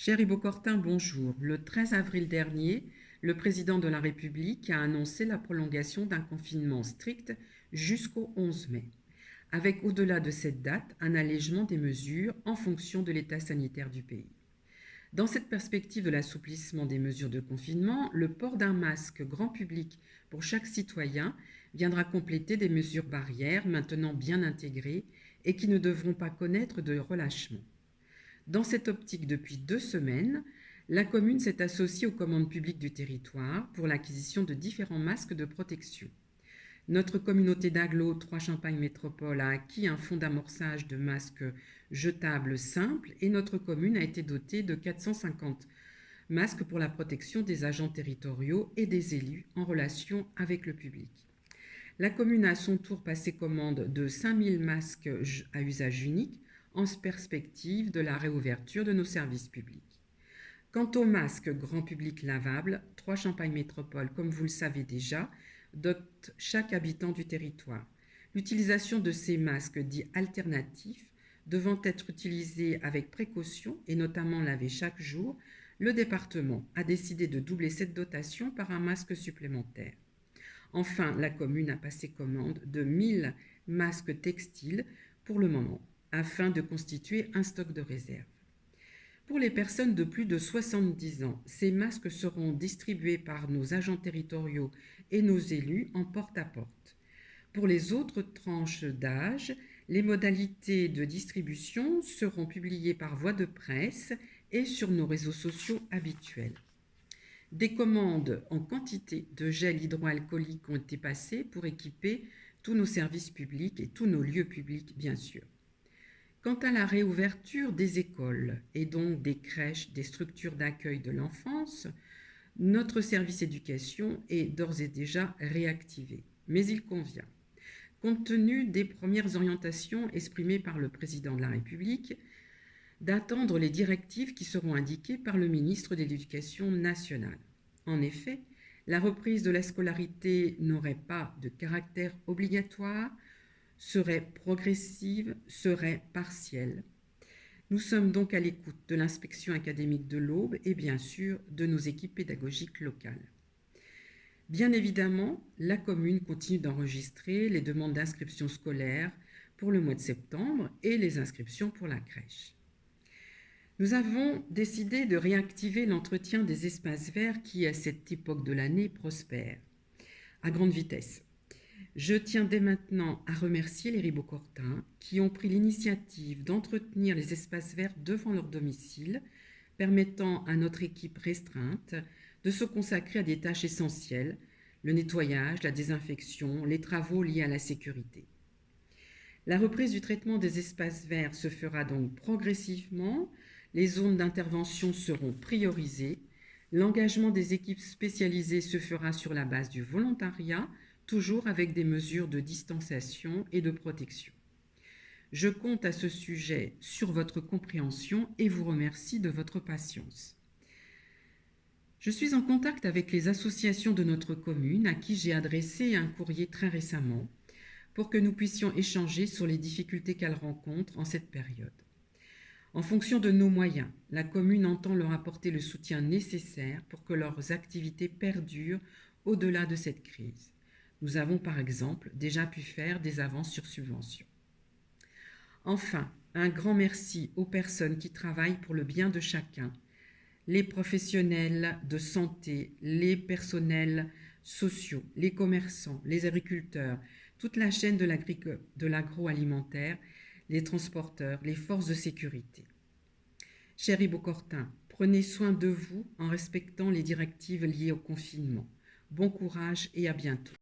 Cher Ibo Cortin, bonjour. Le 13 avril dernier, le président de la République a annoncé la prolongation d'un confinement strict jusqu'au 11 mai, avec au-delà de cette date un allègement des mesures en fonction de l'état sanitaire du pays. Dans cette perspective de l'assouplissement des mesures de confinement, le port d'un masque grand public pour chaque citoyen viendra compléter des mesures barrières maintenant bien intégrées et qui ne devront pas connaître de relâchement. Dans cette optique, depuis 2 semaines, la commune s'est associée aux commandes publiques du territoire pour l'acquisition de différents masques de protection. Notre communauté d'agglo 3 Champagne Métropole a acquis un fonds d'amorçage de masques jetables simples et notre commune a été dotée de 450 masques pour la protection des agents territoriaux et des élus en relation avec le public. La commune a à son tour passé commande de 5000 masques à usage unique en perspective de la réouverture de nos services publics. Quant aux masques grand public lavables, 3 Champagne Métropole, comme vous le savez déjà, dote chaque habitant du territoire. L'utilisation de ces masques dits alternatifs devant être utilisés avec précaution et notamment lavés chaque jour, le département a décidé de doubler cette dotation par un masque supplémentaire. Enfin, la commune a passé commande de 1000 masques textiles pour le moment, afin de constituer un stock de réserve. Pour les personnes de plus de 70 ans, ces masques seront distribués par nos agents territoriaux et nos élus en porte-à-porte. Pour les autres tranches d'âge, les modalités de distribution seront publiées par voie de presse et sur nos réseaux sociaux habituels. Des commandes en quantité de gel hydroalcoolique ont été passées pour équiper tous nos services publics et tous nos lieux publics, bien sûr. Quant à la réouverture des écoles et donc des crèches, des structures d'accueil de l'enfance, notre service éducation est d'ores et déjà réactivé. Mais il convient, compte tenu des premières orientations exprimées par le président de la République, d'attendre les directives qui seront indiquées par le ministre de l'Éducation nationale. En effet, la reprise de la scolarité n'aurait pas de caractère obligatoire, serait progressive, serait partielle. Nous sommes donc à l'écoute de l'inspection académique de l'Aube et bien sûr de nos équipes pédagogiques locales. Bien évidemment, la commune continue d'enregistrer les demandes d'inscription scolaire pour le mois de septembre et les inscriptions pour la crèche. Nous avons décidé de réactiver l'entretien des espaces verts qui, à cette époque de l'année, prospèrent à grande vitesse. Je tiens dès maintenant à remercier les ribocortins qui ont pris l'initiative d'entretenir les espaces verts devant leur domicile, permettant à notre équipe restreinte de se consacrer à des tâches essentielles, le nettoyage, la désinfection, les travaux liés à la sécurité. La reprise du traitement des espaces verts se fera donc progressivement, les zones d'intervention seront priorisées, l'engagement des équipes spécialisées se fera sur la base du volontariat, toujours avec des mesures de distanciation et de protection. Je compte à ce sujet sur votre compréhension et vous remercie de votre patience. Je suis en contact avec les associations de notre commune à qui j'ai adressé un courrier très récemment pour que nous puissions échanger sur les difficultés qu'elles rencontrent en cette période. En fonction de nos moyens, la commune entend leur apporter le soutien nécessaire pour que leurs activités perdurent au-delà de cette crise. Nous avons par exemple déjà pu faire des avances sur subventions. Enfin, un grand merci aux personnes qui travaillent pour le bien de chacun, les professionnels de santé, les personnels sociaux, les commerçants, les agriculteurs, toute la chaîne de l'agroalimentaire, les transporteurs, les forces de sécurité. Cher Ibo Cortin, prenez soin de vous en respectant les directives liées au confinement. Bon courage et à bientôt.